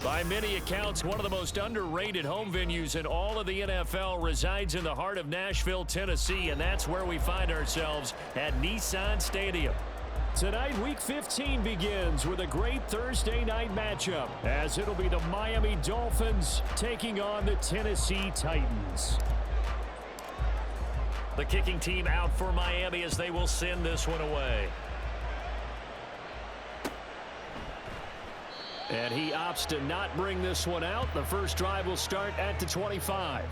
By many accounts, one of the most underrated home venues in all of the NFL resides in the heart of Nashville, Tennessee, and that's where we find ourselves at Nissan Stadium. Tonight, Week 15 begins with a great Thursday night matchup, as it'll be the Miami Dolphins taking on the Tennessee Titans. The kicking team out for Miami as they will send this one away. And he opts to not bring this one out. The first drive will start at the 25.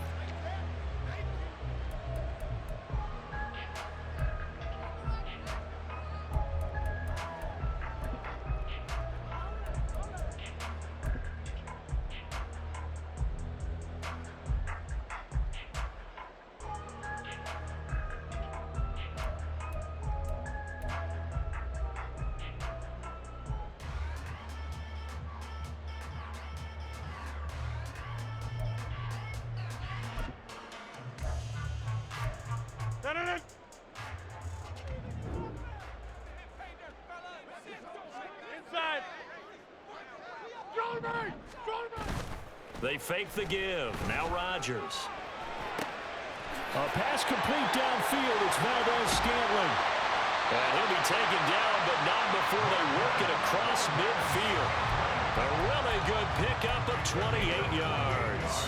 They fake the give. Now Rodgers. A pass complete downfield. It's Valdez-Scantling. And he'll be taken down, but not before they work it across midfield. A really good pickup of 28 yards.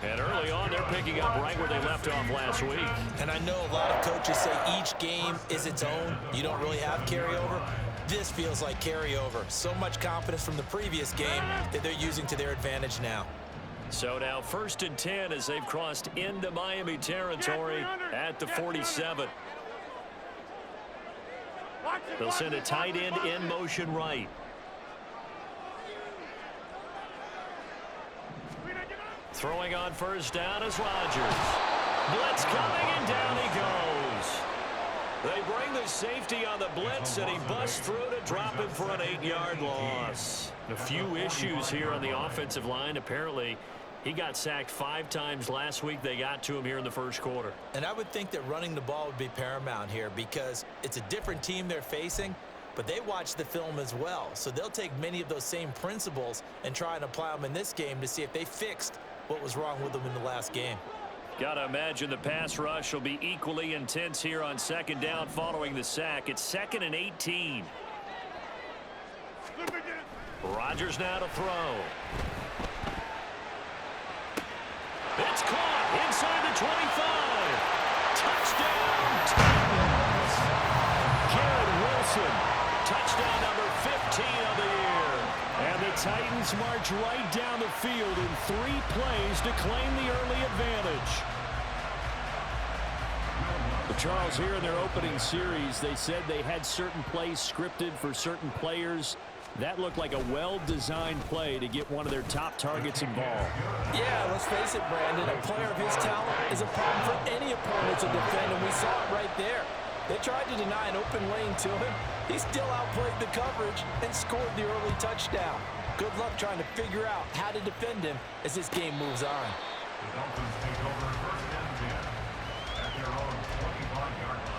And early on, they're picking up right where they left off last week. And I know a lot of coaches say each game is its own. You don't really have carryover. This feels like carryover. So much confidence from the previous game that they're using to their advantage now. So now 1st and 10 as they've crossed into Miami territory at the 47. They'll send a tight end in motion right. Throwing on first down is Rodgers. Blitz coming, and down he goes. They bring the safety on the blitz, and he busts through to drop him for an 8-yard loss. A few issues here on the offensive line. Apparently, he got sacked 5 times last week. They got to him here in the first quarter. And I would think that running the ball would be paramount here because it's a different team they're facing, but they watch the film as well. So they'll take many of those same principles and try and apply them in this game to see if they fixed what was wrong with them in the last game. Got to imagine the pass rush will be equally intense here on 2nd down following the sack. It's 2nd and 18. Rodgers now to throw. It's caught inside the 25. Touchdown, Titans. Garrett Wilson, touchdown number 15 of the year. And the Titans march right down the field in 3 plays to claim the early advantage. But Charles, here in their opening series, they said they had certain plays scripted for certain players. That looked like a well-designed play to get one of their top targets involved. Yeah, let's face it, Brandon. A player of his talent is a problem for any opponent to defend, and we saw it right there. They tried to deny an open lane to him. He still outplayed the coverage and scored the early touchdown. Good luck trying to figure out how to defend him as this game moves on. The Dolphins take over 1st and 10 at their own 25-yard line.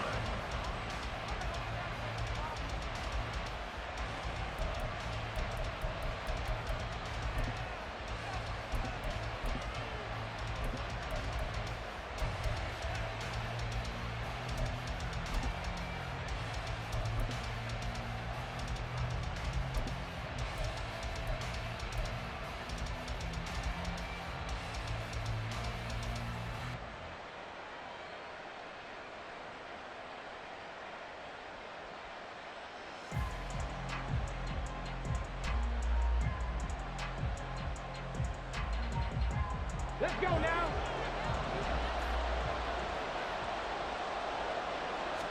Let's go now.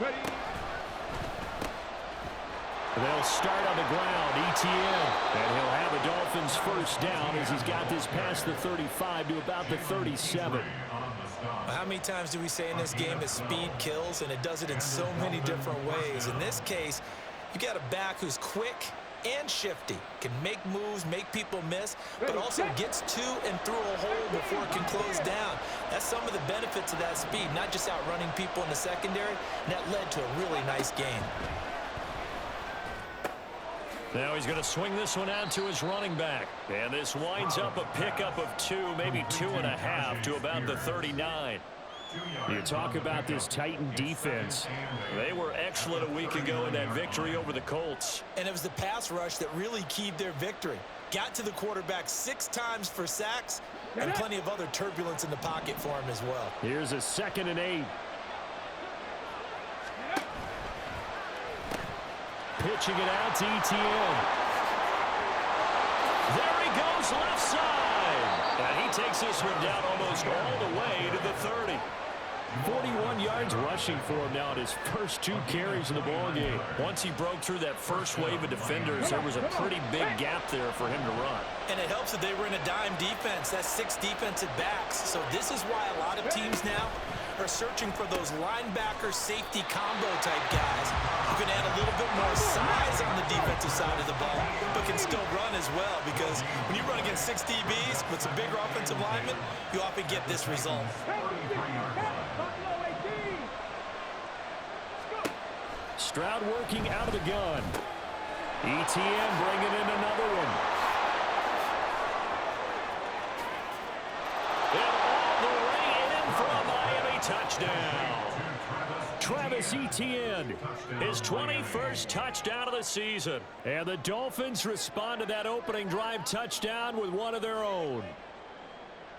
Ready. They'll start on the ground, ETN. And he'll have a Dolphins first down as he's got this past the 35 to about the 37. How many times do we say in this game that speed kills, and it does it in so many different ways? In this case, you got a back who's quick and shifty, can make moves, make people miss, but also gets to and through a hole before it can close down. That's some of the benefits of that speed, not just outrunning people in the secondary, and that led to a really nice game. Now he's going to swing this one out to his running back. And this winds up a pickup of 2, maybe 2.5 to about the 39. You talk about this Titan defense. They were excellent a week ago in that victory over the Colts. And it was the pass rush that really keyed their victory. Got to the quarterback 6 times for sacks and plenty of other turbulence in the pocket for him as well. Here's a 2nd and 8. Pitching it out to Etienne. There he goes left side. And he takes this one down almost all the way to the 30. 41 yards rushing for him now at his first 2 carries in the ballgame. Once he broke through that first wave of defenders, there was a pretty big gap there for him to run. And it helps that they were in a dime defense. That's 6 defensive backs. So this is why a lot of teams now are searching for those linebacker safety combo type guys who can add a little bit more size on the defensive side of the ball, but can still run as well, because when you run against 6 DBs with some bigger offensive linemen, you often get this result. Stroud working out of the gun. Etienne bringing in another one. And all the way in for a Miami touchdown. Travis Etienne, his 21st touchdown of the season. And the Dolphins respond to that opening drive touchdown with one of their own.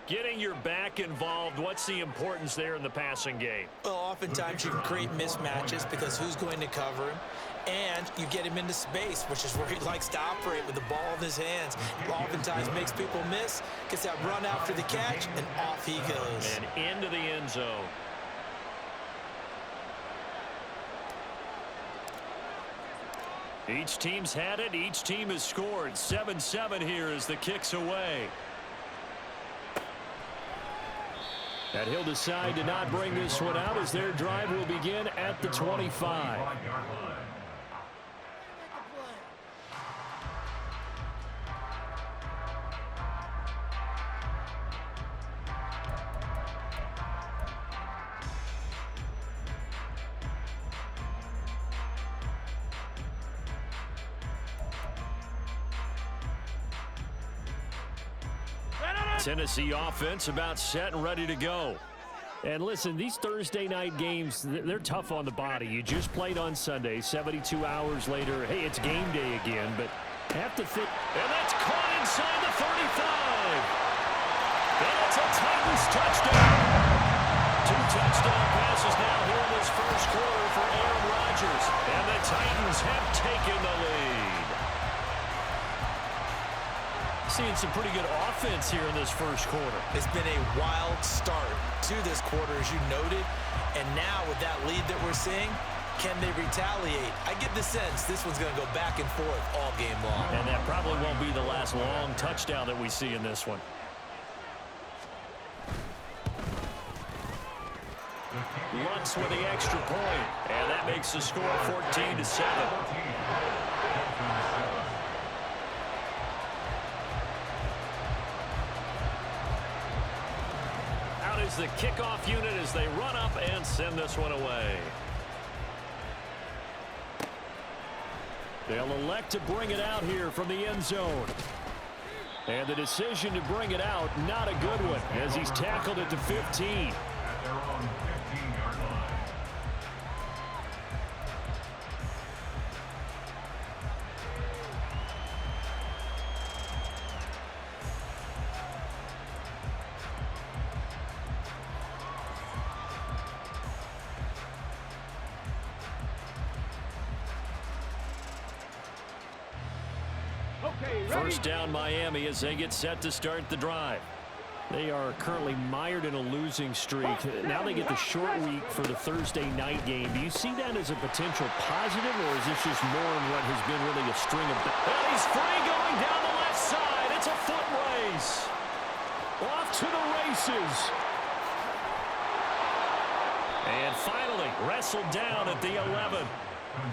Getting your back involved, what's the importance there in the passing game? Well, oftentimes you can create mismatches because who's going to cover him? And you get him into space, which is where he likes to operate with the ball in his hands. Oftentimes makes people miss, gets that run after the catch, and off he goes. And into the end zone. Each team's had it. Each team has scored. 7-7 here as the kick's away. And he'll decide to not bring this one out as their drive will begin at the 25. Tennessee offense about set and ready to go. And listen, these Thursday night games, they're tough on the body. You just played on Sunday, 72 hours later. Hey, it's game day again, but have to think. And that's caught inside the 35. And it's a Titans touchdown. 2 touchdown passes now here in this first quarter for Aaron Rodgers. And the Titans have taken the lead. Seeing some pretty good offense here in this first quarter. It's been a wild start to this quarter, as you noted. And now with that lead that we're seeing, can they retaliate? I get the sense this one's going to go back and forth all game long. And that probably won't be the last long touchdown that we see in this one. Lutz with the extra point. And that makes the score 14-7. Is the kickoff unit as they run up and send this one away. They'll elect to bring it out here from the end zone. And the decision to bring it out, not a good one, as he's tackled at the 15. At their own 15-yard line. First down Miami as they get set to start the drive. They are currently mired in a losing streak. Now they get the short week for the Thursday night game. Do you see that as a potential positive, or is this just more in what has been really a string of... And he's free going down the left side. It's a foot race. Off to the races. And finally wrestled down at the 11.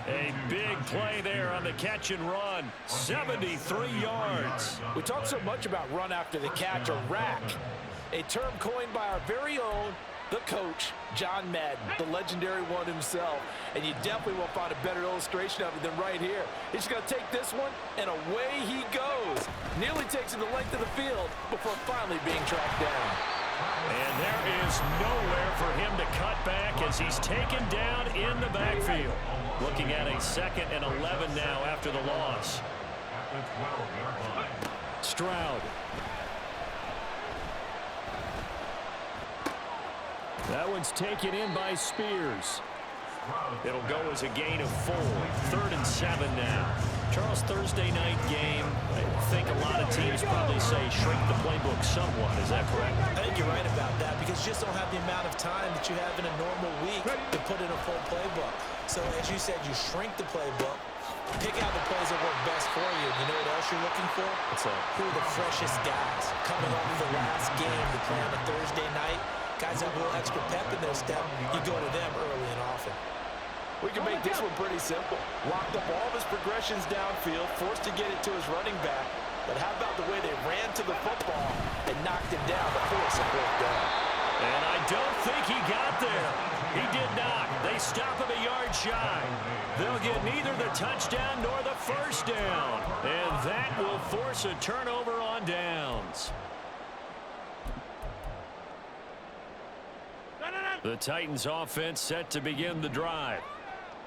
A big play there on the catch and run. 73 yards. We talk so much about run after the catch, or rack, a term coined by our very own the coach, John Madden, the legendary one himself. And you definitely won't find a better illustration of it than right here. He's going to take this one, and away he goes. Nearly takes him the length of the field before finally being tracked down. And there is nowhere for him to cut back as he's taken down in the backfield. Looking at a 2nd and 11 now after the loss. Stroud. That one's taken in by Spears. It'll go as a gain of 4. 3rd and 7 now. Charles, Thursday night game, I think a lot of teams probably say shrink the playbook somewhat. Is that correct? I think you're right about that because you just don't have the amount of time that you have in a normal week to put in a full playbook. So as you said, you shrink the playbook, pick out the plays that work best for you. You know what else you're looking for? Who are the freshest guys coming off the last game to play on a Thursday night? Guys have a little extra pep in their step. You go to them early and often. We can make this one pretty simple. Locked up all of his progressions downfield, forced to get it to his running back. But how about the way they ran to the football and knocked him down before it's a 4th down? And I don't think he got there. He did not. They stop him a yard shy. They'll get neither the touchdown nor the 1st down. And that will force a turnover on downs. The Titans offense set to begin the drive.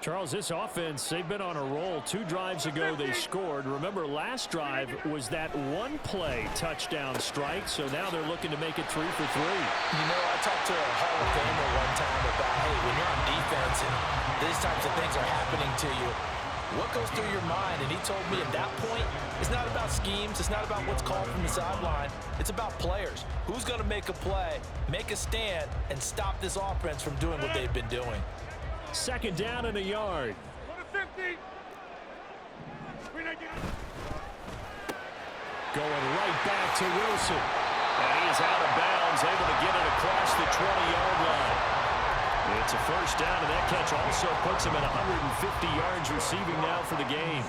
Charles, this offense, they've been on a roll. 2 drives ago they scored. Remember, last drive was that one-play touchdown strike, so now they're looking to make it 3 for 3. You know, I talked to a Hall of Famer one time about, hey, when you're on defense and these types of things are happening to you, what goes through your mind? And he told me at that point, it's not about schemes. It's not about what's called from the sideline. It's about players. Who's going to make a play, make a stand, and stop this offense from doing what they've been doing. 2nd down and a yard. Going right back to Wilson. And he is out of bounds, able to get it across the 20-yard line. It's a 1st down, and that catch also puts him at 150 yards receiving now for the game.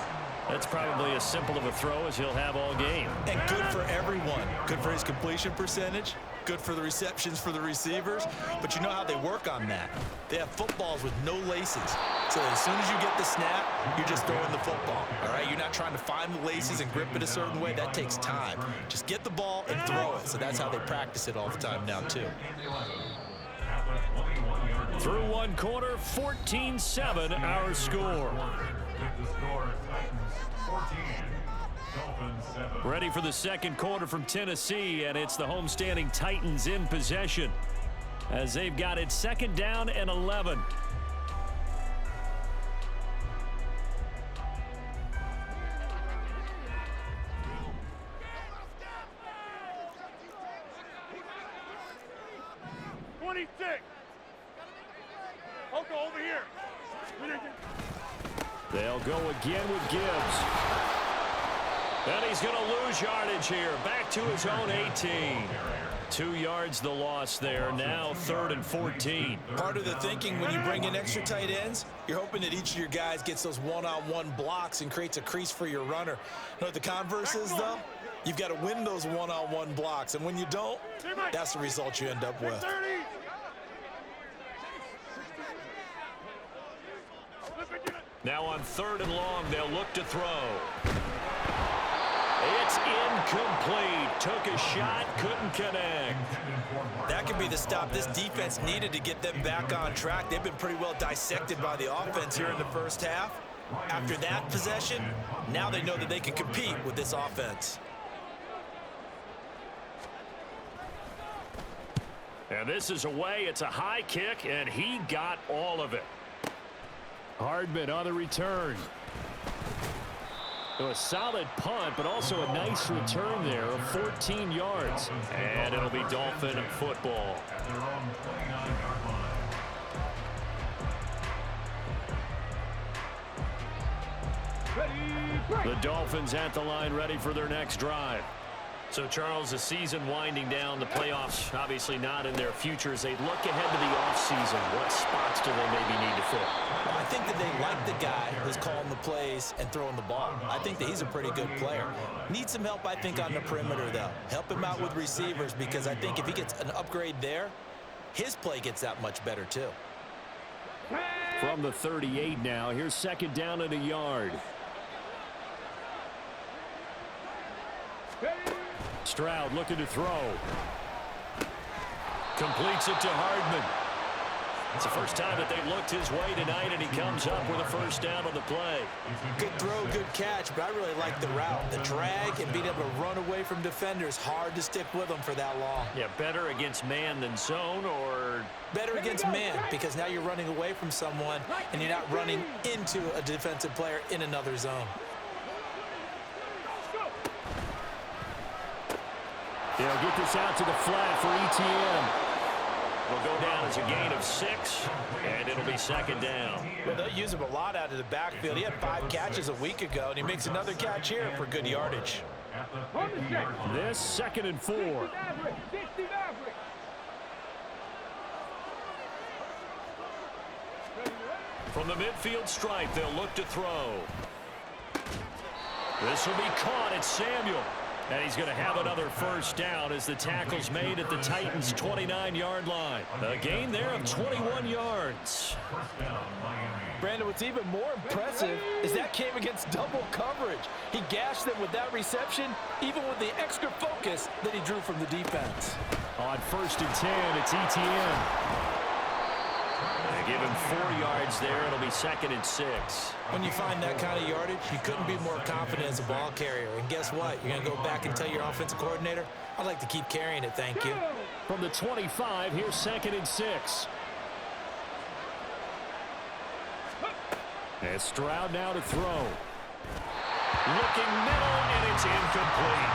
That's probably as simple of a throw as he'll have all game. And good for everyone. Good for his completion percentage. Good for the receptions for the receivers. But you know how they work on that. They have footballs with no laces. So as soon as you get the snap, you're just throwing the football. All right? You're not trying to find the laces and grip it a certain way. That takes time. Just get the ball and throw it. So that's how they practice it all the time now, too. Through one quarter, 14-7 our score. Ready for the 2nd quarter from Tennessee, and it's the homestanding Titans in possession as they've got it 2nd down and 11. Over here. They'll go again with Gibbs. And he's going to lose yardage here. Back to his own 18. 2 yards the loss there. Now 3rd and 14. Part of the thinking when you bring in extra tight ends, you're hoping that each of your guys gets those one-on-one blocks and creates a crease for your runner. You know what the converse is, though? You've got to win those one-on-one blocks. And when you don't, that's the result you end up with. Now on 3rd and long, they'll look to throw. It's incomplete. Took a shot, couldn't connect. That could be the stop this defense needed to get them back on track. They've been pretty well dissected by the offense here in the 1st half. After that possession, now they know that they can compete with this offense. And this is away. It's a high kick, and he got all of it. Hardman on the return. So a solid punt, but also a nice return there of 14 yards. And it'll be Dolphin football. The Dolphins at the line, ready for their next drive. So, Charles, the season winding down, the playoffs obviously not in their future. As they look ahead to the offseason, what spots do they maybe need to fill? Well, I think that they like the guy who's calling the plays and throwing the ball. I think that he's a pretty good player. Needs some help, I think, on the perimeter, though. Help him out with receivers, because I think if he gets an upgrade there, his play gets that much better too. From the 38 now, here's second down and a yard. Stroud looking to throw. Completes it to Hardman. It's the first time that they've looked his way tonight, and he comes up with a first down on the play. Good throw, good catch, but I really like the route. The drag and being able to run away from defenders, hard to stick with them for that long. Yeah, better against man than zone, or? Better against man, because now you're running away from someone, and you're not running into a defensive player in another zone. They'll get this out to the flat for ETN. It'll go down as a gain of 6, and it'll be second down. Well, they'll use him a lot out of the backfield. He had 5 catches a week ago, and he makes another catch here for good yardage. This second and 4. From the midfield stripe, they'll look to throw. This will be caught at Samuel. And he's going to have another first down as the tackle's made at the Titans' 29-yard line. A gain there of 21 yards. Brandon, what's even more impressive is that came against double coverage. He gashed them with that reception, even with the extra focus that he drew from the defense. On first and 10, it's ETN. They give him 4 yards there. It'll be second and 6. When you find that kind of yardage, you couldn't be more confident as a ball carrier. And guess what? You're going to go back and tell your offensive coordinator, I'd like to keep carrying it, thank you. From the 25, here's second and 6. And Stroud now to throw. Looking middle, and it's incomplete.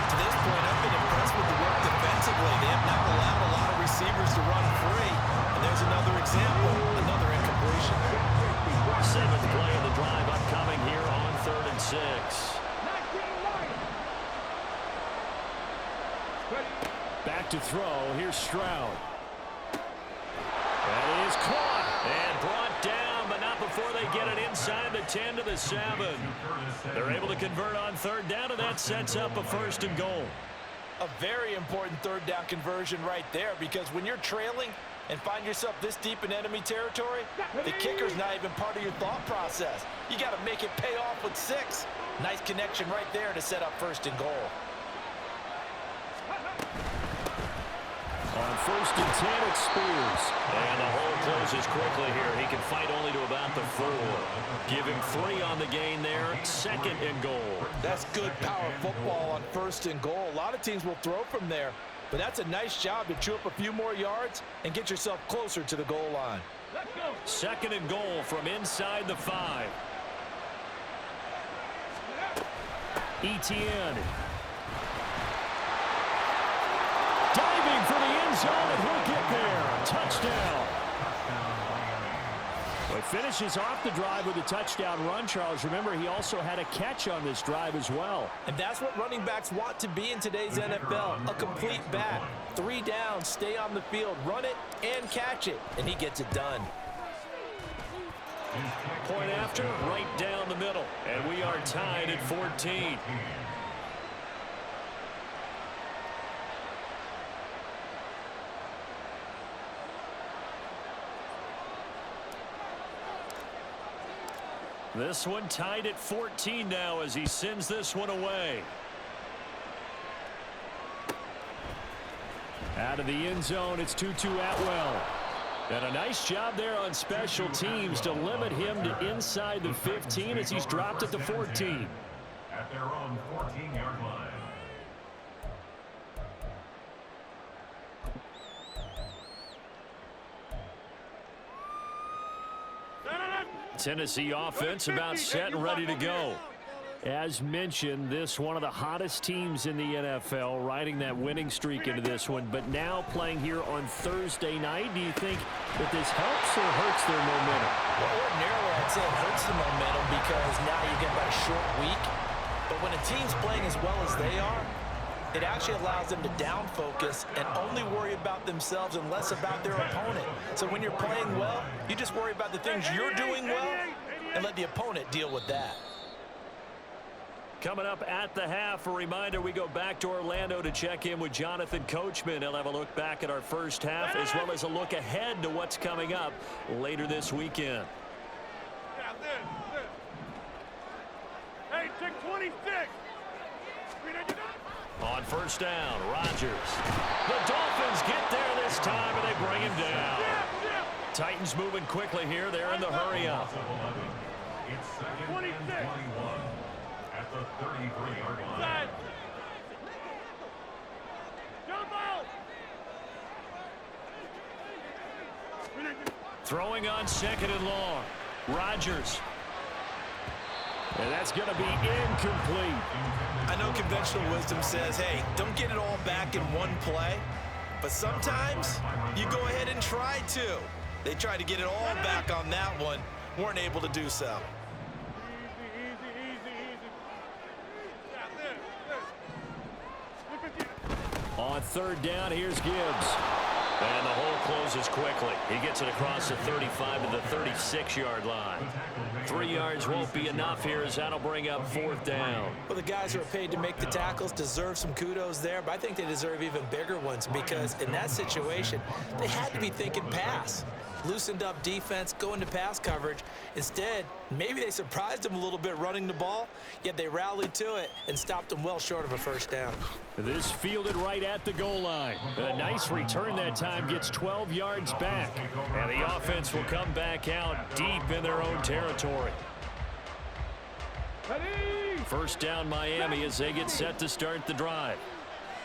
To this point, I've been impressed with the work defensively. They have not allowed a lot of receivers to run free. And there's another example, another incompletion. 7th play of the drive upcoming here on 3rd and 6. Back to throw. Here's Stroud. That is caught and brought down, but not before they get it inside the 10 to the 7. They're able to convert on 3rd down, and that sets up a 1st and goal. A very important 3rd down conversion right there, because when you're trailing and find yourself this deep in enemy territory, the kicker's not even part of your thought process. You got to make it pay off with 6. Nice connection right there to set up 1st and goal. On 1st and 10, it's Spears. And the hole closes quickly here. He can fight only to about the 4. Give him 3 on the gain there. 2nd and goal. That's good power football on 1st and goal. A lot of teams will throw from there, but that's a nice job to chew up a few more yards and get yourself closer to the goal line. 2nd and goal from inside the 5. ETN. Diving for the end zone, and he'll get there. Touchdown. Well, he finishes off the drive with a touchdown run, Charles. Remember, he also had a catch on this drive as well. And that's what running backs want to be in today's NFL, a complete back. 3 downs, stay on the field, run it, and catch it. And he gets it done. Point after, right down the middle. And we are tied at 14. This one tied at 14 now as he sends this one away. Out of the end zone, it's Tutu Atwell. And a nice job there on special teams to limit him to inside the 15 as he's dropped at the 14. At their own 14-yard line. Tennessee offense about set and ready to go. As mentioned, this one of the hottest teams in the NFL, riding that winning streak into this one, but now playing here on Thursday night. Do you think that this helps or hurts their momentum? Well, ordinarily, I'd say it hurts the momentum because now you get about a short week. But when a team's playing as well as they are, it actually allows them to down focus and only worry about themselves and less about their opponent. So when you're playing well, you just worry about the things you're doing well and let the opponent deal with that. Coming up at the half, a reminder we go back to Orlando to check in with Jonathan Coachman. He'll have a look back at our first half as well as a look ahead to what's coming up later this weekend. Yeah, this. Hey, check 26. On first down, Rodgers. The Dolphins get there this time, and they bring him down. Titans moving quickly here. They're in the hurry up. It's second and 21 at the 33-yard line. Jump out. Throwing on second and long. Rodgers. And that's going to be incomplete. I know conventional wisdom says, hey, don't get it all back in one play. But sometimes you go ahead and try to. They tried to get it all back on that one. Weren't able to do so. On third down, here's Gibbs. And the hole closes quickly. He gets it across the 35 to the 36-yard line. 3 yards won't be enough here as that'll bring up fourth down. Well, the guys who are paid to make the tackles deserve some kudos there, but I think they deserve even bigger ones because in that situation, they had to be thinking pass. Loosened up defense, going to pass coverage. Instead, maybe they surprised them a little bit running the ball, yet they rallied to it and stopped them well short of a first down. This fielded right at the goal line. A nice return that time, gets 12 yards back. And the offense will come back out deep in their own territory. First down Miami as they get set to start the drive.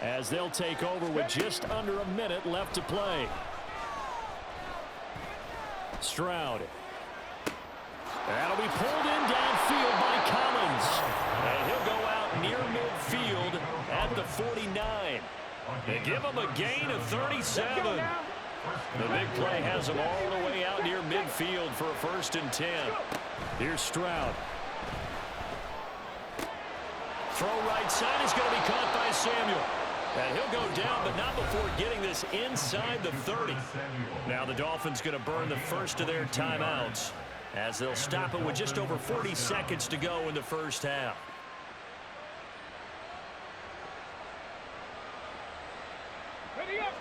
As they'll take over with just under a minute left to play. Stroud. That'll be pulled in downfield by Collins. And he'll go out near midfield at the 49. They give him a gain of 37. The big play has him all the way out near midfield for a 1st and 10. Here's Stroud. Throw right side is going to be caught by Samuel. And he'll go down, but not before getting this inside the 30. Now the Dolphins going to burn the first of their timeouts as they'll stop it with just over 40 seconds to go in the first half. Ready up.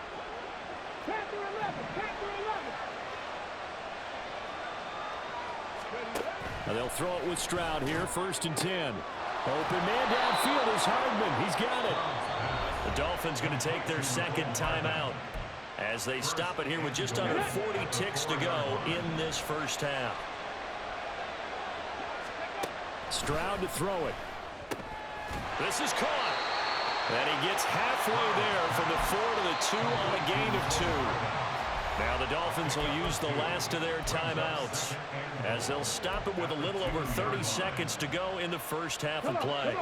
Panther 11. Now they'll throw it with Stroud here, 1st and 10. Open man downfield is Hardman. He's got it. The Dolphins going to take their second timeout as they stop it here with just under 40 ticks to go in this first half. Stroud to throw it. This is caught. And he gets halfway there from the 4 to the 2 on a gain of 2. Now the Dolphins will use the last of their timeouts as they'll stop it with a little over 30 seconds to go in the first half of play.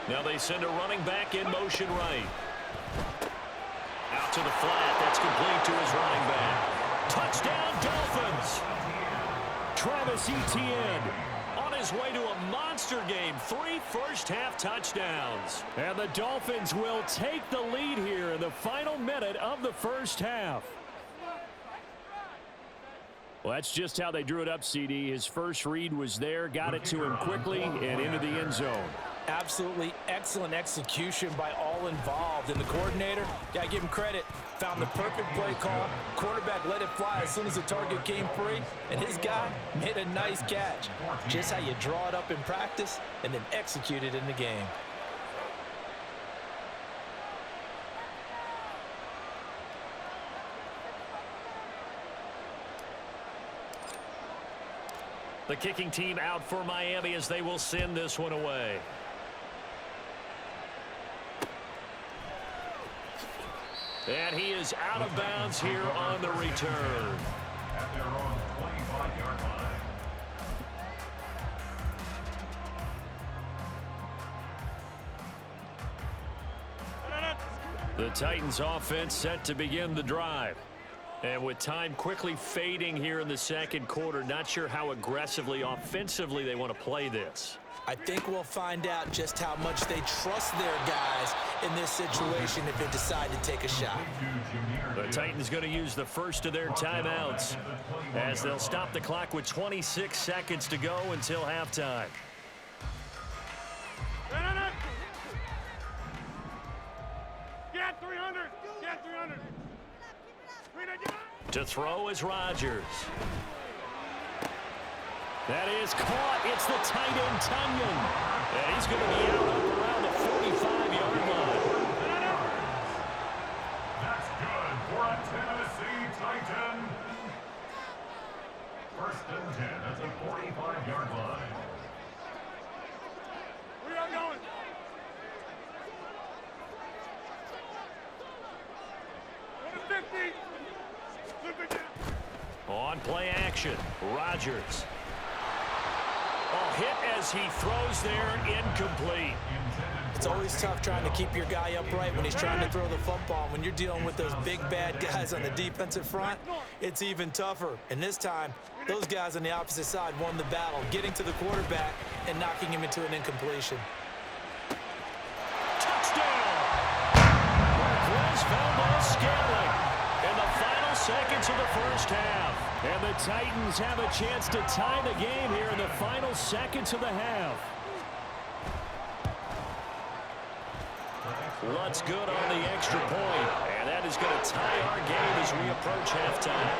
Now they send a running back in motion right. Out to the flat. That's complete to his running back. Touchdown, Dolphins. Travis Etienne on his way to a monster game. 3 first-half touchdowns. And the Dolphins will take the lead here in the final minute of the first half. Well, that's just how they drew it up, CD. His first read was there, got it to him quickly, and into the end zone. Absolutely excellent execution by all involved. And the coordinator, gotta give him credit, found the perfect play call. Quarterback let it fly as soon as the target came free, and his guy made a nice catch. Just how you draw it up in practice and then execute it in the game. The kicking team out for Miami as they will send this one away. And he is out of bounds here on the return. At their own 25-yard line. The Titans offense set to begin the drive. And with time quickly fading here in the second quarter, not sure how aggressively, offensively they want to play this. I think we'll find out just how much they trust their guys in this situation if they decide to take a shot. The Titans going to use the first of their timeouts as they'll stop the clock with 26 seconds to go until halftime. Get 300. Get 300. To throw is Rodgers. That is caught. It's the tight end, Tunyon. And he's going to be out around the 45-yard line. That's good for a Tennessee Titan. First and 10 at the 45-yard line. Where y'all going? Go to 50. Flip it down. On play action, Rodgers. Hit as he throws there, incomplete. It's always tough trying to keep your guy upright when he's trying to throw the football. When you're dealing with those big, bad guys on the defensive front, it's even tougher. And this time, those guys on the opposite side won the battle, getting to the quarterback and knocking him into an incompletion. Touchdown! Marquez Valdez-Scantling in the final seconds of the first half. And the Titans have a chance to tie the game here in the final seconds of the half. Lutz good on the extra point, and that is going to tie our game as we approach halftime.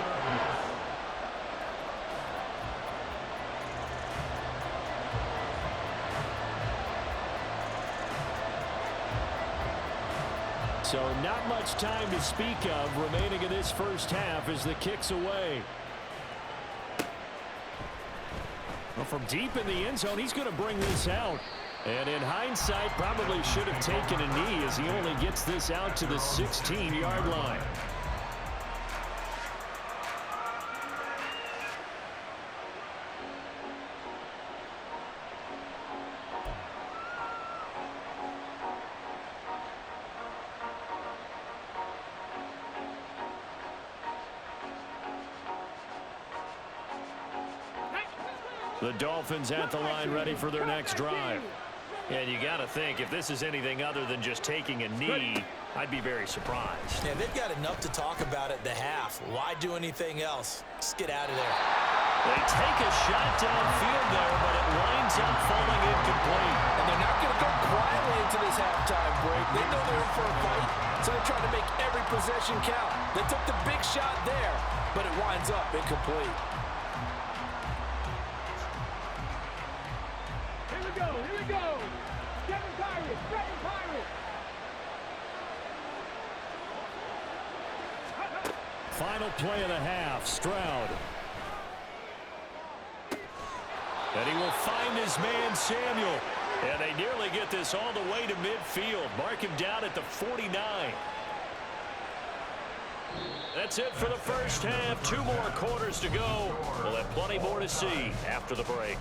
So not much time to speak of remaining in this first half as the kick's away. Well, from deep in the end zone, he's going to bring this out. And in hindsight, probably should have taken a knee as he only gets this out to the 16-yard line. The Dolphins at the line ready for their next drive. And you got to think, if this is anything other than just taking a knee, I'd be very surprised. Yeah, they've got enough to talk about at the half. Why do anything else? Just get out of there. They take a shot downfield there, but it winds up falling incomplete. And they're not going to go quietly into this halftime break. They know they're in for a fight, so they're trying to make every possession count. They took the big shot there, but it winds up incomplete. Here we go. Here we go. Seven Pirates. Seven Pirates. Final play of the half, Stroud. And he will find his man, Samuel. And they nearly get this all the way to midfield. Mark him down at the 49. That's it for the first half. 2 more quarters to go. We'll have plenty more to see after the break.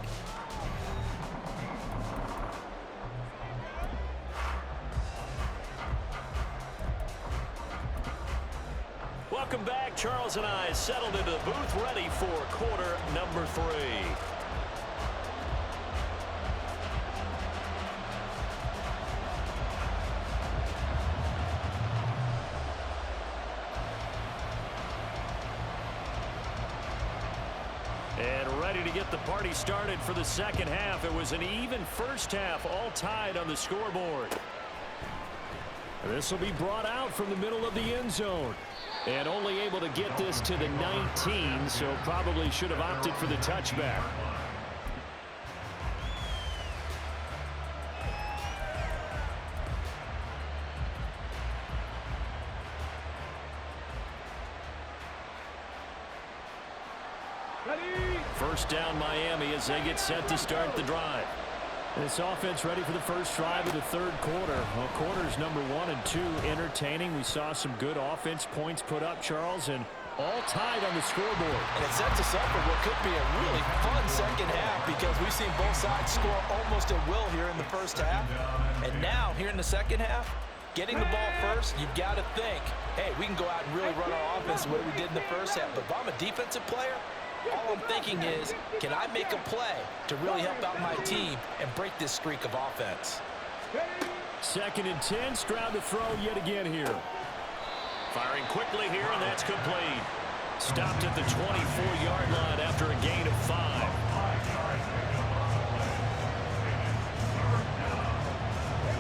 Welcome back. Charles and I settled into the booth, ready for quarter number 3. And ready to get the party started for the second half. It was an even first half, all tied on the scoreboard. This will be brought out from the middle of the end zone. And only able to get this to the 19, so probably should have opted for the touchback. First down Miami as they get set to start the drive. This offense ready for the first drive of the third quarter. Well, quarters number 1 and 2 entertaining. We saw some good offense points put up, Charles, and all tied on the scoreboard. And it sets us up for what could be a really fun second half because we've seen both sides score almost at will here in the first half. And now, here in the second half, getting the ball first, you've got to think, hey, we can go out and really run our offense the way we did in the first half. But if I'm a defensive player, all I'm thinking is, can I make a play to really help out my team and break this streak of offense? 2nd and 10, Stroud to throw yet again here. Firing quickly here, and that's complete. Stopped at the 24-yard line after a gain of 5.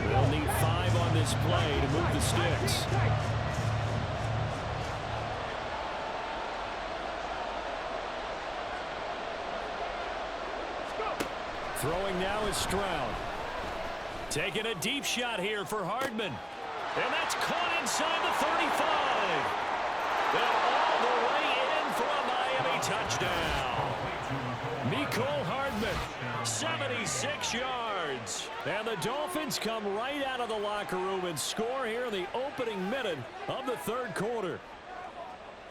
They'll need 5 on this play to move the sticks. Throwing now is Stroud. Taking a deep shot here for Hardman. And that's caught inside the 35. And all the way in for a Miami touchdown. Mecole Hardman, 76 yards. And the Dolphins come right out of the locker room and score here in the opening minute of the 3rd quarter.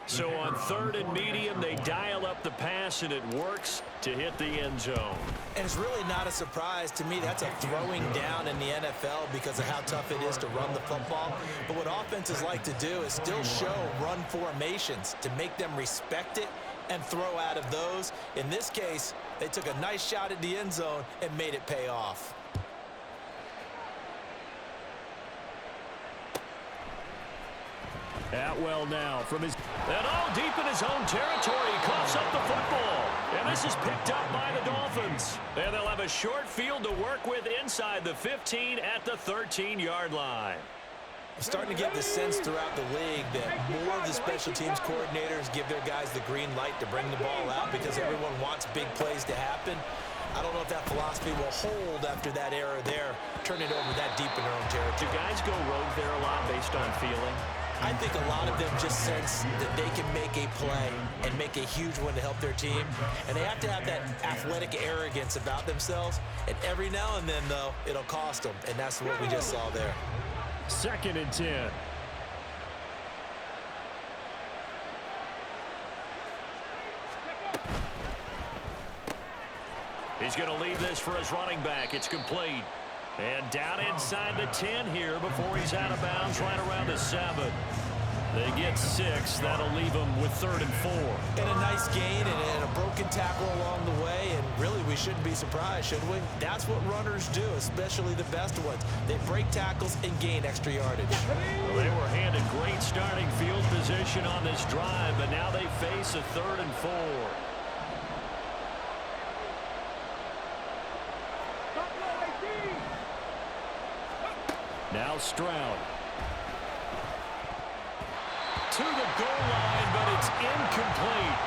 So on 3rd and medium, they dial up the pass, and it works to hit the end zone. And it's really not a surprise to me. That's a throwing down in the NFL because of how tough it is to run the football. But what offenses like to do is still show run formations to make them respect it and throw out of those. In this case, they took a nice shot at the end zone and made it pay off. Atwell now from his... And all deep in his own territory. He coughs up the football. And this is picked up by the Dolphins. And they'll have a short field to work with inside the 15 at the 13-yard line. I'm starting to get the sense throughout the league that more of the special teams coordinators give their guys the green light to bring the ball out because everyone wants big plays to happen. I don't know if that philosophy will hold after that era there, turn it over that deep in their own territory. Do guys go rogue there a lot based on feeling? I think a lot of them just sense that they can make a play and make a huge one to help their team. And they have to have that athletic arrogance about themselves. And every now and then, though, it'll cost them. And that's what we just saw there. 2nd and 10. He's going to leave this for his running back. It's complete. And down inside the 10 here before he's out of bounds, right around the 7. They get 6. That'll leave them with 3rd and 4. And a nice gain and a broken tackle along the way. And really, we shouldn't be surprised, should we? That's what runners do, especially the best ones. They break tackles and gain extra yardage. Well, they were handed great starting field position on this drive, but now they face a 3rd and 4. Now Stroud. To the goal line, but it's incomplete.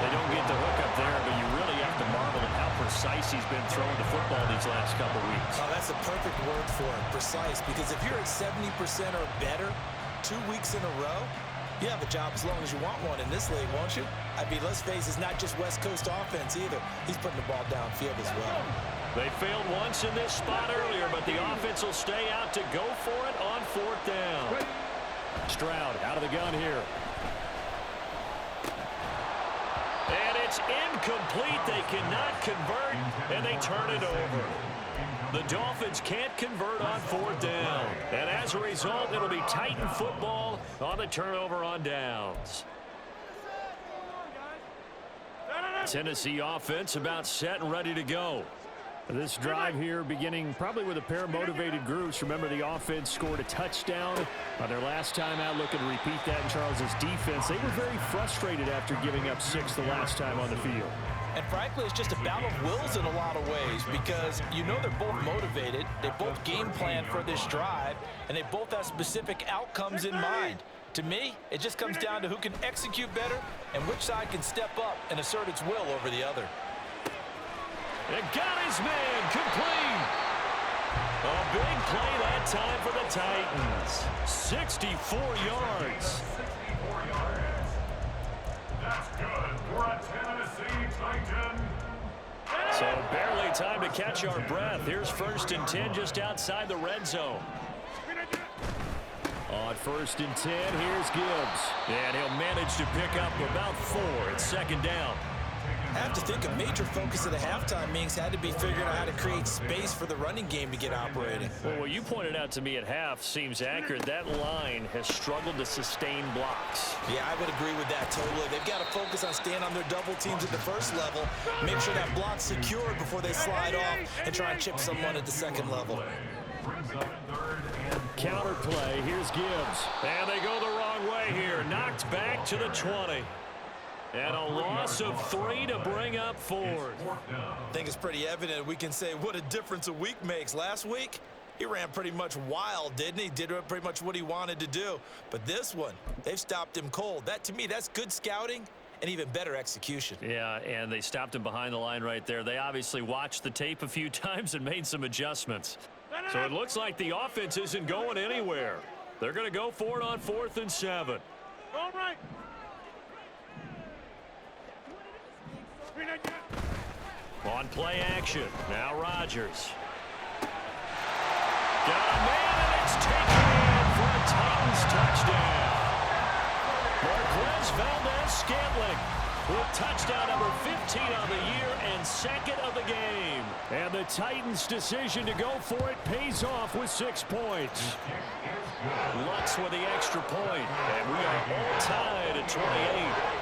They don't get the hook up there, but you really have to marvel at how precise he's been throwing the football these last couple weeks. Oh, that's a perfect word for it, precise, because if you're at 70% or better 2 weeks in a row, you have a job as long as you want one in this league, won't you? I mean, let's face it, it's not just West Coast offense either. He's putting the ball downfield as well. They failed once in this spot earlier, but the offense will stay out to go for it on 4th down. Stroud out of the gun here. And it's incomplete. They cannot convert, and they turn it over. The Dolphins can't convert on 4th down. And as a result, it'll be Titan football on the turnover on downs. Tennessee offense about set and ready to go. This drive here beginning probably with a pair of motivated groups. Remember, the offense scored a touchdown on their last time out. Looking to repeat that in Charles's defense. They were very frustrated after giving up 6 the last time on the field. And frankly, it's just a battle of wills in a lot of ways because you know they're both motivated. They both game plan for this drive, and they both have specific outcomes in mind. To me, it just comes down to who can execute better and which side can step up and assert its will over the other. And got his man complete. A big play that time for the Titans. 64 yards. 64 yards. That's good for a Tennessee Titan. So barely time to catch our breath. Here's 1st and 10 just outside the red zone. On 1st and 10, here's Gibbs. And he'll manage to pick up about 4 at 2nd down. I have to think a major focus of the halftime meetings had to be figuring out how to create space for the running game to get operating. Well, what you pointed out to me at half seems accurate. That line has struggled to sustain blocks. Yeah, I would agree with that totally. They've got to focus on staying on their double teams at the first level, make sure that block's secured before they slide off and try and chip someone at the second level. Counter play. Here's Gibbs. And they go the wrong way here. Knocked back to the 20. And a loss of 3 to bring up 4. I think it's pretty evident we can say what a difference a week makes. Last week, he ran pretty much wild, didn't he? Did pretty much what he wanted to do. But this one, they've stopped him cold. That, to me, that's good scouting and even better execution. Yeah, and they stopped him behind the line right there. They obviously watched the tape a few times and made some adjustments. So it looks like the offense isn't going anywhere. They're going to go for it on 4th and 7. All right. On play action. Now Rodgers. Got a man, and it's taken in for a Titans touchdown. Marquez Valdez-Scantling with touchdown number 15 on the year and 2nd of the game. And the Titans' decision to go for it pays off with 6 points. Lutz with the extra point, and we are all tied at 28.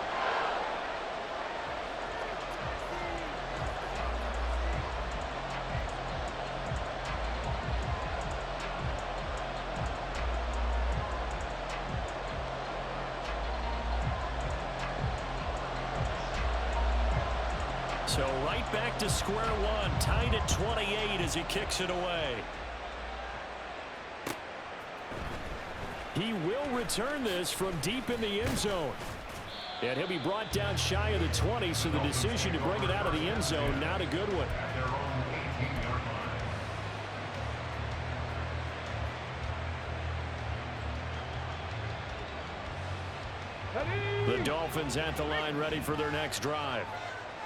So right back to square one, tied at 28 as he kicks it away. He will return this from deep in the end zone. And he'll be brought down shy of the 20, so the decision to bring it out of the end zone, not a good one. The Dolphins at the line ready for their next drive.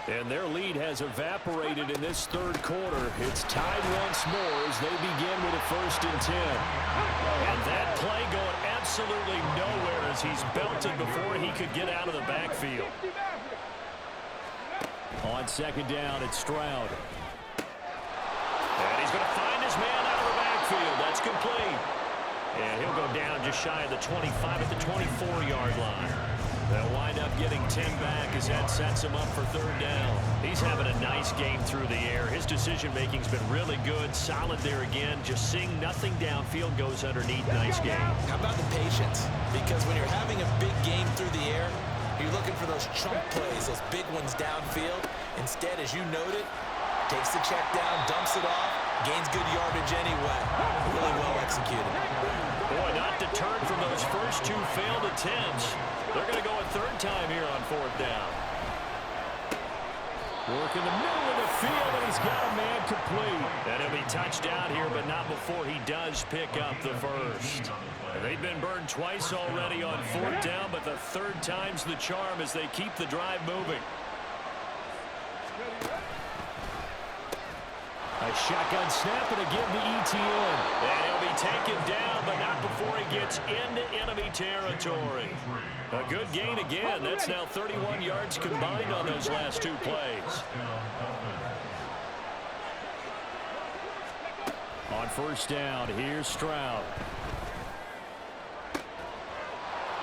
And their lead has evaporated in this 3rd quarter. It's tied once more as they begin with a 1st and 10. And that play going absolutely nowhere as he's belted before he could get out of the backfield. On 2nd down, it's Stroud. And he's going to find his man out of the backfield. That's complete. And he'll go down just shy of the 25 at the 24-yard line. They'll wind up getting 10 back as that sets him up for 3rd down. He's having a nice game through the air. His decision-making's been really good, solid there again. Just seeing nothing downfield goes underneath. Nice game. How about the patience? Because when you're having a big game through the air, you're looking for those chunk plays, those big ones downfield. Instead, as you noted, takes the check down, dumps it off, gains good yardage anyway. Really well executed. Boy, not deterred from those first 2 failed attempts. They're going to go a 3rd time here on 4th down. Work in the middle of the field, and he's got a man complete. And he'll be touched out here, but not before he does pick up the 1st. And they've been burned twice already on 4th down, but the 3rd time's the charm as they keep the drive moving. A shotgun snap and a give to ETN. And he'll be taken down, but not before he gets into enemy territory. A good gain again. That's now 31 yards combined on those last 2 plays. On 1st down, here's Stroud.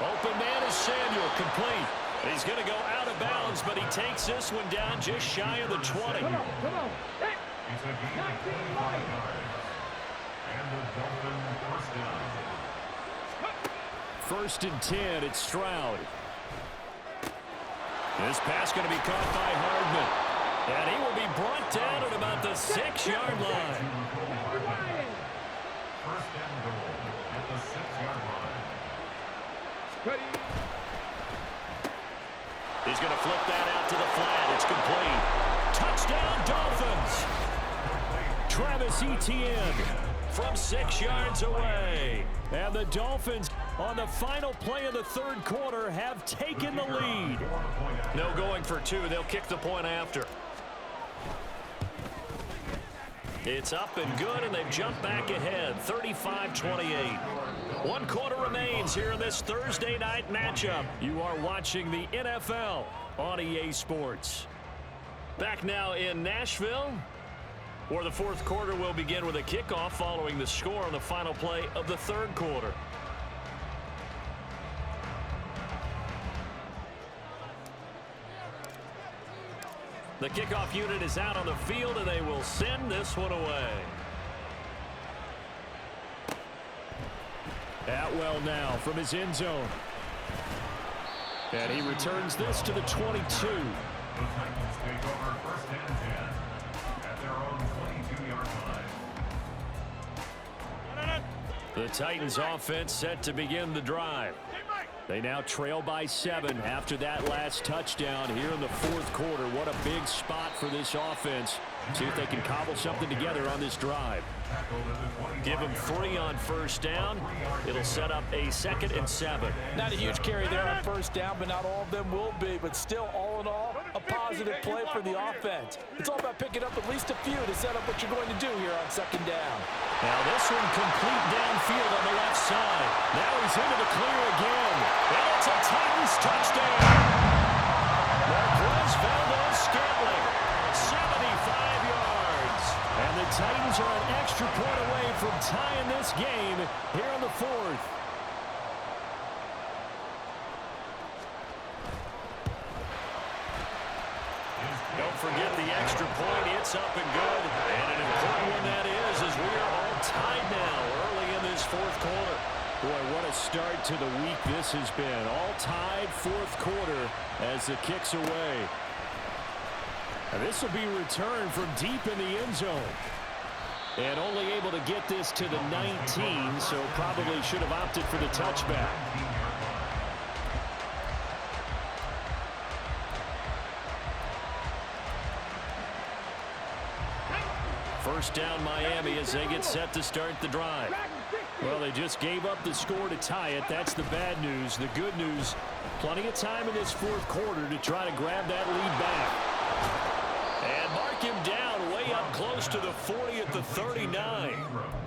Open man is Samuel, complete. He's going to go out of bounds, but he takes this one down just shy of the 20. Come on. Hey. It's a gain of 25 yards. And the Dolphins 1st down. 1st and 10, it's Stroud. This pass going to be caught by Hardman. And he will be brought down at about the 6-yard line. 1st and goal at the 6-yard line. He's going to flip that out to the flat. It's complete. Touchdown, Dolphins. Travis Etienne from 6 yards away. And the Dolphins, on the final play of the 3rd quarter, have taken the lead. No going for 2. They'll kick the point after. It's up and good, and they've jumped back ahead, 35-28. 1 quarter remains here in this Thursday night matchup. You are watching the NFL on EA Sports. Back now in Nashville, where the fourth quarter will begin with a kickoff following the score on the final play of the third quarter. The kickoff unit is out on the field, and they will send this one away. Atwell now from his end zone. And he returns this to the 22. The Titans take over first and 10 at their own 22-yard line. The Titans offense set to begin the drive. They now trail by 7 after that last touchdown here in the fourth quarter. What a big spot for this offense. See if they can cobble something together on this drive. Give them 3 on first down. It'll set up a 2nd and 7. Not a huge carry there on first down, but not all of them will be. But still, all in all, a positive play for the offense. It's all about picking up at least a few to set up what you're going to do here on 2nd down. Now this one complete downfield on the left side. Now he's into the clear again. And it's a Titans touchdown. Marquez Valdez-Scantling, 75 yards. And the Titans are an extra point away from tying this game here in the fourth. Don't forget the extra point. It's up and good. And an important one that is, as we are all tied now early in this fourth quarter. Boy, what a start to the week this has been. All tied fourth quarter as the kick's away. And this will be returned from deep in the end zone. And only able to get this to the 19, so probably should have opted for the touchback. First down Miami as they get set to start the drive. Well, they just gave up the score to tie it. That's the bad news. The good news, plenty of time in this fourth quarter to try to grab that lead back. And mark him down way up close to the 40 at the 39.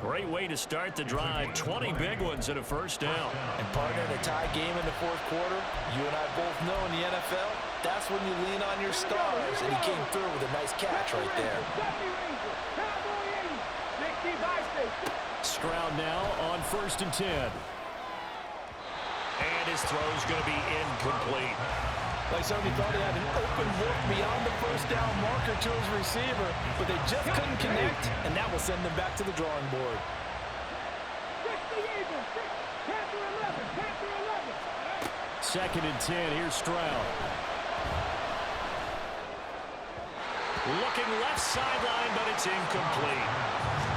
Great way to start the drive. 20 big ones and a first down. And partner, in a tie game in the fourth quarter, you and I both know in the NFL, that's when you lean on your stars. And he came through with a nice catch right there. Stroud now on 1st and 10. And his throw's going to be incomplete. Like somebody thought he had an open look beyond the first down marker to his receiver, but they just couldn't connect, and that will send them back to the drawing board. 2nd and 10. Here's Stroud. Looking left sideline, but it's incomplete.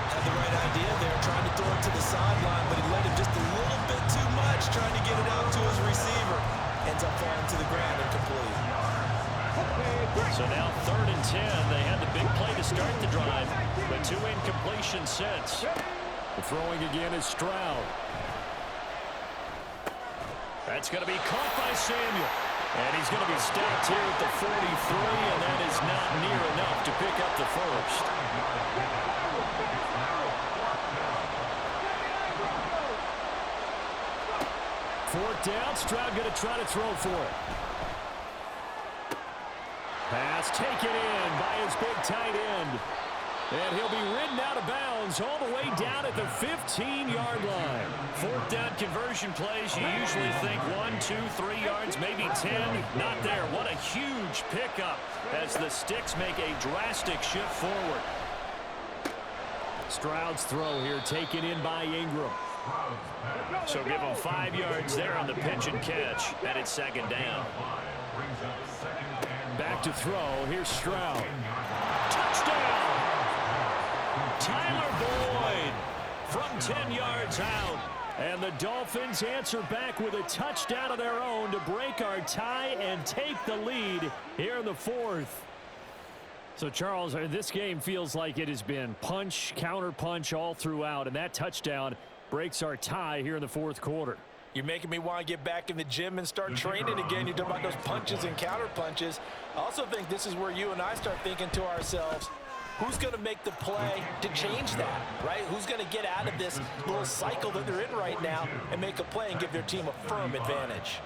Had the right idea there, trying to throw it to the sideline, but he let him just a little bit too much, trying to get it out to his receiver. Ends up falling to the ground incomplete. So now 3rd and 10. They had the big play to start the drive, but 2 incompletions since. The throwing again is Stroud. That's going to be caught by Samuel. And he's going to be stopped here at the 43, and that is not near enough to pick up the first. Fourth down, Stroud going to try to throw for it. Pass taken in by his big tight end. And he'll be ridden out of bounds all the way down at the 15-yard line. Fourth down conversion plays, you usually think 1, 2, 3 yards, maybe 10. Not there. What a huge pickup as the Sticks make a drastic shift forward. Stroud's throw here taken in by Ingram. So give him 5 yards there on the pitch and catch, and it's 2nd down. Back to throw. Here's Stroud. Touchdown! Tyler Boyd from 10 yards out. And the Dolphins answer back with a touchdown of their own to break our tie and take the lead here in the fourth. So, Charles, this game feels like it has been punch, counter-punch all throughout, and that touchdown breaks our tie here in the fourth quarter. You're making me want to get back in the gym and start training again. You're talking about those punches and counter-punches. I also think this is where you and I start thinking to ourselves, who's going to make the play to change that, right? Who's going to get out of this little cycle that they're in right now and make a play and give their team a firm advantage?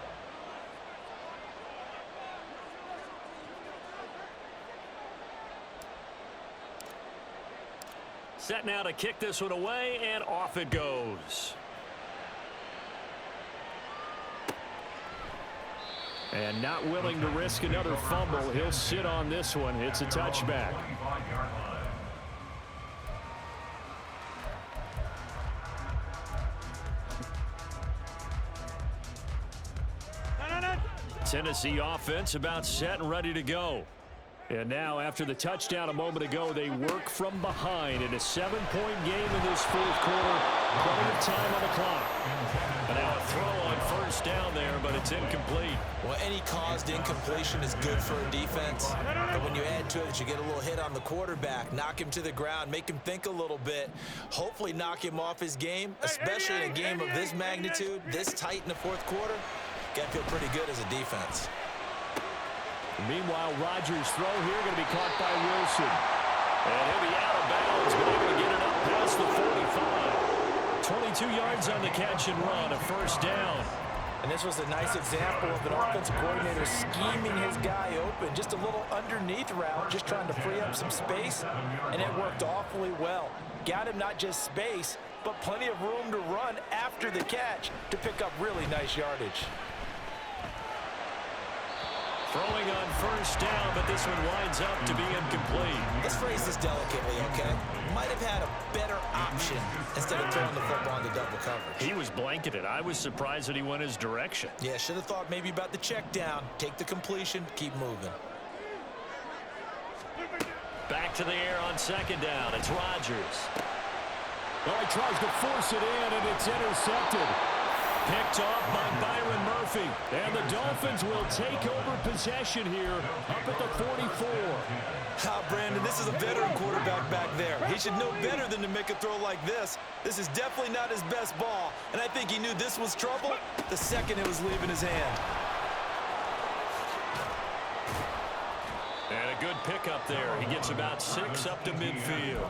Set now to kick this one away, and off it goes. And not willing to risk another fumble. He'll sit on this one. It's a touchback. Tennessee offense about set and ready to go. And now, after the touchdown a moment ago, they work from behind in a 7-point game in this fourth quarter. Plenty of time on the clock. And now a throw on first down there, but it's incomplete. Well, any caused incompletion is good for a defense. But when you add to it, you get a little hit on the quarterback, knock him to the ground, make him think a little bit, hopefully knock him off his game, especially in a game of this magnitude, this tight in the fourth quarter. Got to feel pretty good as a defense. Meanwhile, Rodgers' throw here going to be caught by Wilson. And he'll be out of bounds, but able to get it up past the 45. 22 yards on the catch and run, a first down. And this was a nice example of an offensive coordinator scheming his guy open. Just a little underneath route, just trying to free up some space, and it worked awfully well. Got him not just space, but plenty of room to run after the catch to pick up really nice yardage. Throwing on first down, but this one winds up to be incomplete. Let's phrase this delicately, okay? Might have had a better option instead of throwing the football into double coverage. He was blanketed. I was surprised that he went his direction. Yeah, should have thought maybe about the check down. Take the completion, keep moving. Back to the air on second down. It's Rodgers. Well, he tries to force it in, and it's intercepted. Picked off by Byron Murphy. And the Dolphins will take over possession here up at the 44. Brandon, this is a veteran quarterback back there. He should know better than to make a throw like this. This is definitely not his best ball, and I think he knew this was trouble the second it was leaving his hand. And a good pickup there. He gets about 6 up to midfield.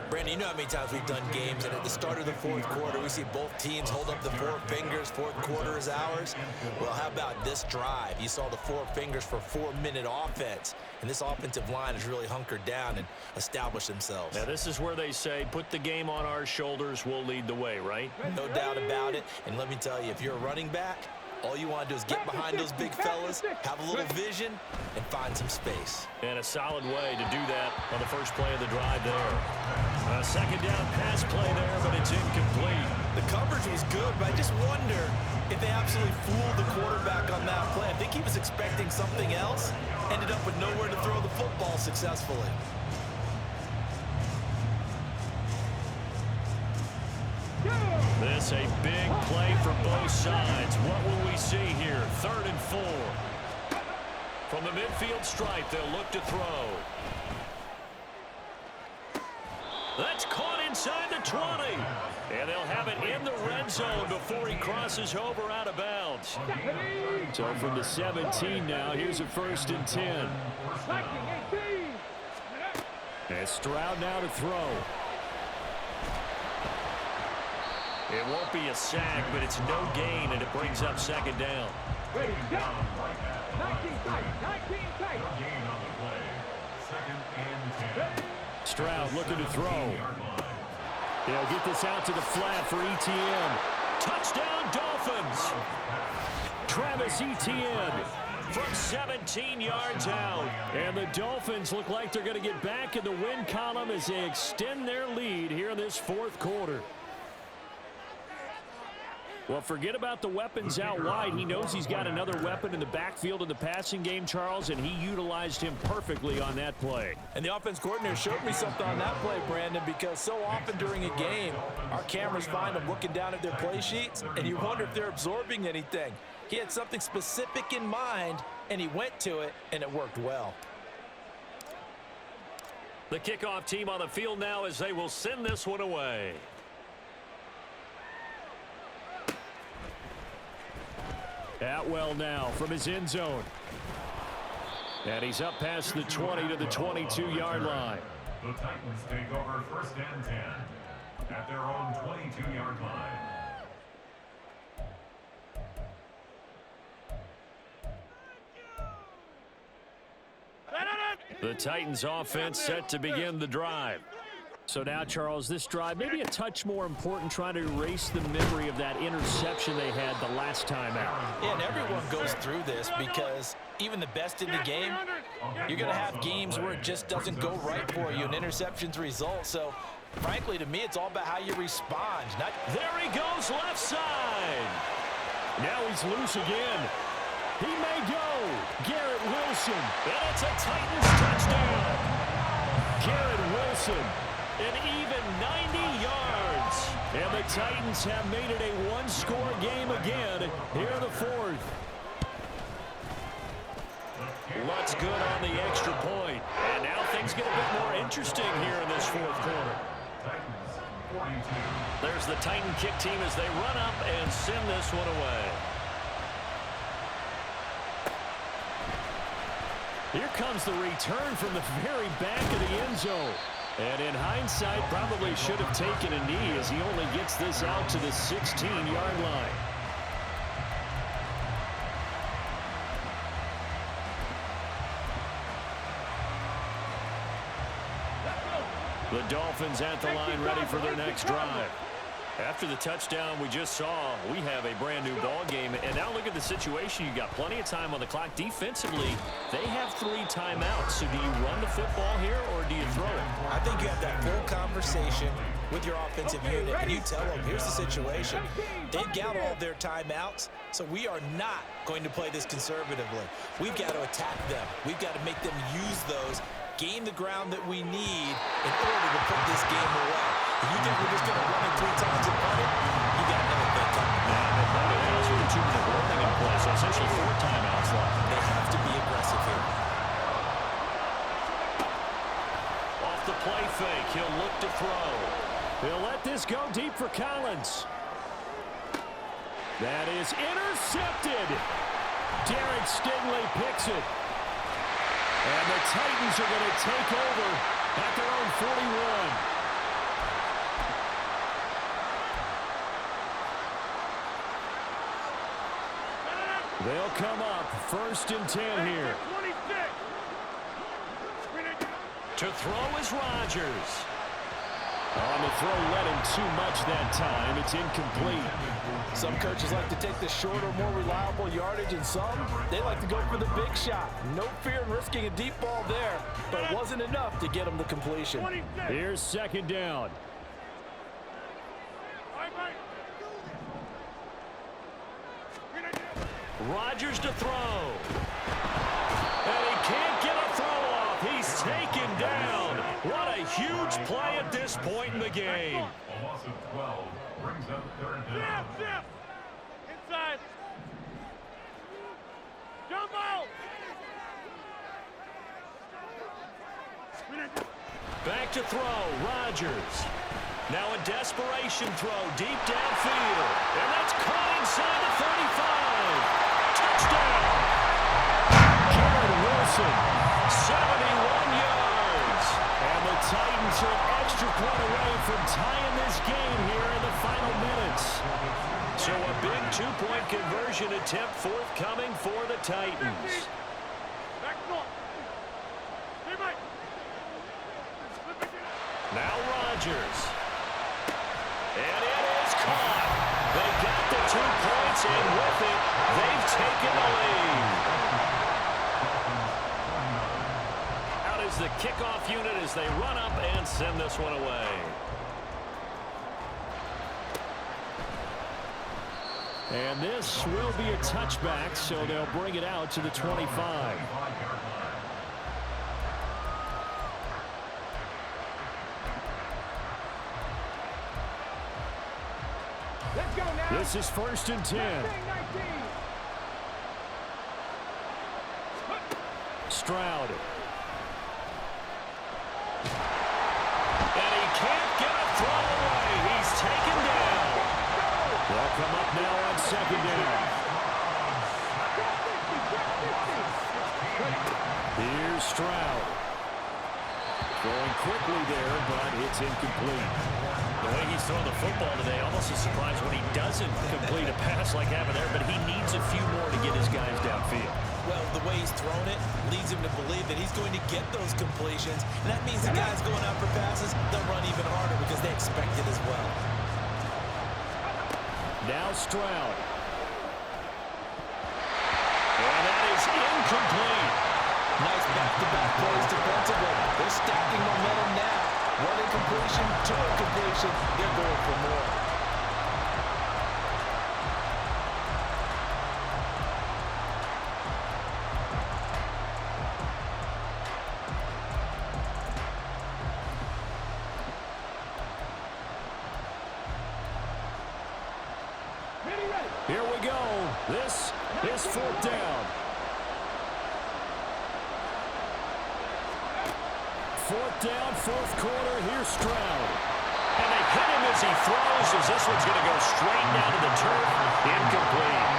Brandon, you know how many times we've done games, and at the start of the fourth quarter, we see both teams hold up the 4 fingers, fourth quarter is ours. Well, how about this drive? You saw the 4 fingers for 4-minute offense, and this offensive line has really hunkered down and established themselves. Now, this is where they say, put the game on our shoulders, we'll lead the way, right? No doubt about it, and let me tell you, if you're a running back, all you want to do is get behind those big fellas, have a little vision, and find some space. And a solid way to do that on the first play of the drive there. A second down pass play there, but it's incomplete. The coverage was good, but I just wonder if they absolutely fooled the quarterback on that play. I think he was expecting something else, ended up with nowhere to throw the football successfully. This a big play for both sides. What will we see here? 3rd and 4. From the midfield stripe, they'll look to throw. That's caught inside the 20. And they'll have it in the red zone before he crosses over out of bounds. So from the 17 now, here's a 1st and 10. And Stroud now to throw. It won't be a sack, but it's no gain, and it brings up 2nd down. Ready, go. 19 tight, 19 tight. Gain on the play. 2nd and 10. Stroud looking to throw. They'll get this out to the flat for Etienne. Touchdown, Dolphins. Travis Etienne from 17 yards out. And the Dolphins look like they're going to get back in the win column as they extend their lead here in this fourth quarter. Well, forget about the weapons out wide. He knows he's got another weapon in the backfield in the passing game, Charles, and he utilized him perfectly on that play. And the offense coordinator showed me something on that play, Brandon, because so often during a game, our cameras find them looking down at their play sheets, and you wonder if they're absorbing anything. He had something specific in mind, and he went to it, and it worked well. The kickoff team on the field now as they will send this one away. Atwell now from his end zone. And he's up past the 20 to the 22-yard line. The Titans take over 1st and 10 at their own 22-yard line. The Titans offense set to begin the drive. So now, Charles, this drive maybe a touch more important, trying to erase the memory of that interception they had the last time out. Yeah, and everyone goes through this because even the best in the game, you're going to have games where it just doesn't go right for you, and interceptions result. So, frankly, to me, it's all about how you respond. There he goes, left side. Now he's loose again. He may go. Garrett Wilson. And it's a Titans touchdown. Garrett Wilson. An even 90 yards. And the Titans have made it a one-score game again here in the fourth. Looks good on the extra point. And now things get a bit more interesting here in this fourth quarter. There's the Titan kick team as they run up and send this one away. Here comes the return from the very back of the end zone. And in hindsight, probably should have taken a knee as he only gets this out to the 16-yard line. The Dolphins at the line ready for their next drive. After the touchdown we just saw, we have a brand new ball game. And now look at the situation. You got plenty of time on the clock. Defensively, they have 3 timeouts. So do you run the football here or do you throw it? I think you have that full conversation with your offensive unit, and you tell them, here's the situation. They've got all their timeouts, so we are not going to play this conservatively. We've got to attack them. We've got to make them use those, gain the ground that we need in order to put this game away. If you think we're just going to run it 3 times and run it, you got another thing coming. But also with a 2-minute warning in play, so essentially 4 timeouts left. They have to be aggressive here. Off the play fake, he'll look to throw. He'll let this go deep for Collins. That is intercepted. Derek Stingley picks it. And the Titans are going to take over at their own 41. They'll come up 1st and 10 here. To throw is Rodgers. On the throw, let him too much that time. It's incomplete. Some coaches like to take the shorter, more reliable yardage, and some, they like to go for the big shot. No fear in risking a deep ball there, but it wasn't enough to get him the completion. Here's 2nd down. Rodgers to throw. And he can't get a throw off. He's taken down. What a huge play at this point in the game. A loss of 12 brings up 3rd down. Inside. Jump out. Back to throw. Rodgers. Now a desperation throw deep downfield. And that's caught inside the 35. Touchdown! Garrett Wilson, 71 yards. And the Titans are an extra point away from tying this game here in the final minutes. So a big 2-point conversion attempt forthcoming for the Titans. Now Rodgers. And it is caught. They got the 2 points, and with it, they've taken the lead. Out is the kickoff unit as they run up and send this one away. And this will be a touchback, so they'll bring it out to the 25. Let's go now. This is 1st and 10. 19. Stroud. And he can't get a throw away. He's taken down. They'll come up now on 2nd down. Here's Stroud. Going quickly there, but it's incomplete. The way he's throwing the football today, almost a surprise when he doesn't complete a pass like having there, but he needs a few more to get his guys downfield. Well, the way he's thrown it leads him to believe that he's going to get those completions. And that means the guys going out for passes, they'll run even harder because they expect it as well. Now Stroud. And that is incomplete. Nice back-to-back plays defensively. They're stacking momentum now. One incompletion, two incompletion. They're going for more. Here we go. This is fourth down. Fourth down, fourth quarter. Here's Stroud. And they hit him as he throws, as this one's going to go straight down to the turf. Incomplete.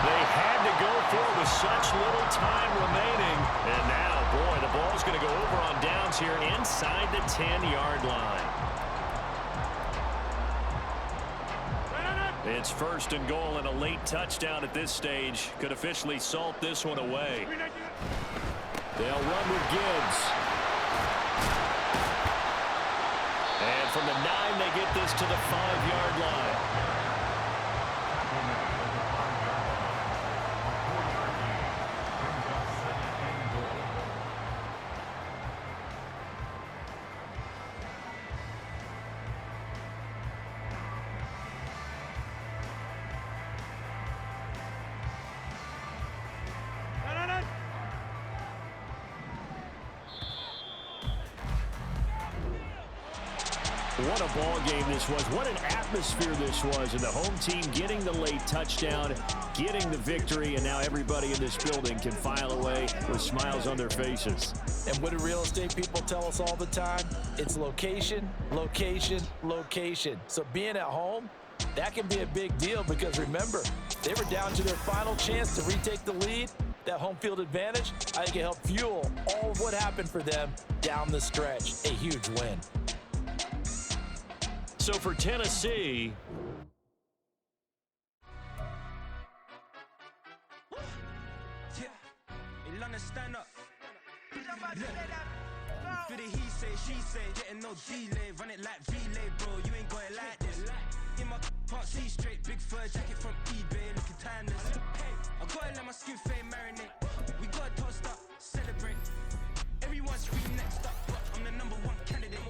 They had to go for it with such little time remaining. And now, boy, the ball's going to go over on downs here inside the 10-yard line. It's first and goal, and a late touchdown at this stage could officially salt this one away. They'll run with Gibbs. And from the 9, they get this to the 5-yard line. What a ball game this was. What an atmosphere this was. And the home team getting the late touchdown, getting the victory, and now everybody in this building can file away with smiles on their faces. And what do real estate people tell us all the time? It's location, location, location. So being at home, that can be a big deal because remember, they were down to their final chance to retake the lead. That home field advantage, I think it helped fuel all of what happened for them down the stretch. A huge win. So for Tennessee, stand up. Do the he say, she say, getting no delay, run it like relay, bro. You ain't got it like this. In my part, see straight, big fur jacket from eBay, looking timeless. I gotta let my skin fade marinate. We gotta toast up, celebrate. Everyone scream next up, but I'm the #1 candidate.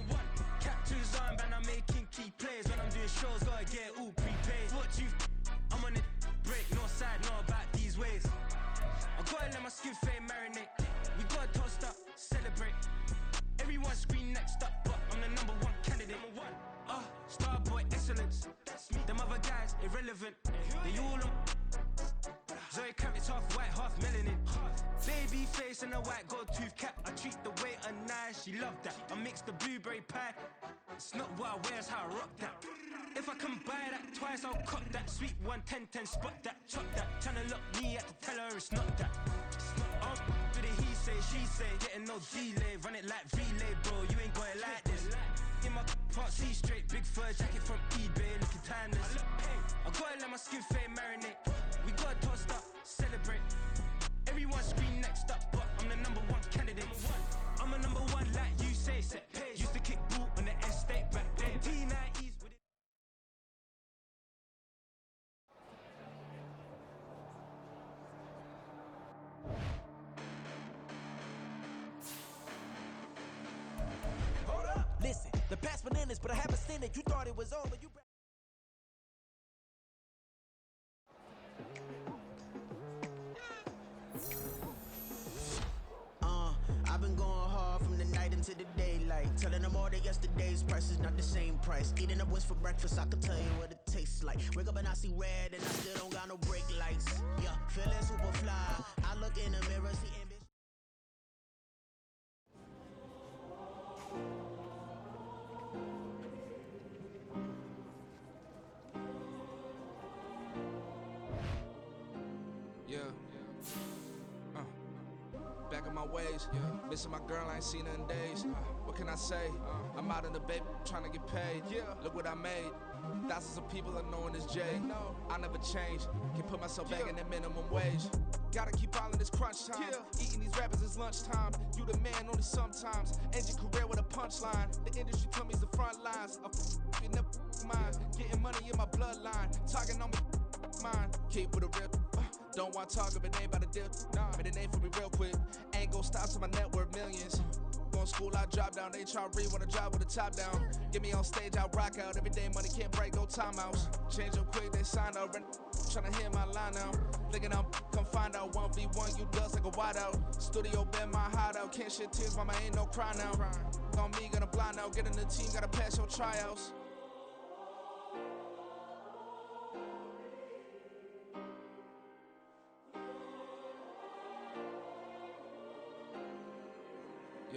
Captain's armband, I'm making key plays. When I'm doing shows, gotta get it all prepaid. What you, I'm on it, break, no side, know about these ways. I gotta let my skin fade marinate. We gotta toast up, celebrate. Everyone scream next up, but I'm the #1 candidate. Starboy excellence. That's me. Them other guys irrelevant. They all on. Zoe Kravitz half white, half melanin. Baby face and a white gold tooth cap. I treat the waiter nice, she love that. I mix the blueberry pie. It's not what I wear, it's how I rock that. If I can buy that twice, I'll cut that. Sweet 110, spot that, chop that. Tryna look me at the tell her it's not that. Do the he say, she say, getting no delay. Run it like relay, bro, you ain't got it like this. In my part, see straight, big fur jacket from eBay, looking timeless. I gotta let my skin fade marinate. We gotta toast up, celebrate. Everyone scream next up, but I'm the #1 candidate. I'm a #1 like you say, set pace. Used to kick ball on the estate back then. T90s with it. Hold up, listen, the past bananas, but I haven't seen it. You thought it was over, you I've been going hard from the night into the daylight. Telling them all that yesterday's price is not the same price. Eating up what's for breakfast, I can tell you what it tastes like. Wake up and I see red and I still don't got no brake lights. Yeah, feeling super fly. I look in the mirror, see ambition. Back in my ways, missing my girl, I ain't seen her in days. What can I say? I'm out in the baby, trying to get paid. Look what I made. Thousands of people are knowing this Jay. I never change. Can put myself back in the minimum wage. Gotta keep all in this crunch time. Eating these rappers is lunchtime. You the man only sometimes. End your career with a punchline. The industry told me it's the front lines. You never mine. Getting money in my bloodline. Talking on me, mine. Keep with a real. Don't want to talk if it ain't about a deal. Made a name for me real quick. Ain't gon' stop so my net worth millions. Going school, I drop down. They try to read when I drive with the top down. Get me on stage, I rock out. Every day money can't break, no timeouts. Change up quick, they sign up. Tryna hear my line now. Thinking I'm come find out 1v1, you dust like a wideout. Studio been my hideout. Can't shed tears, mama ain't no cry now. On me, gonna blind out. Get in the team, gotta pass your tryouts.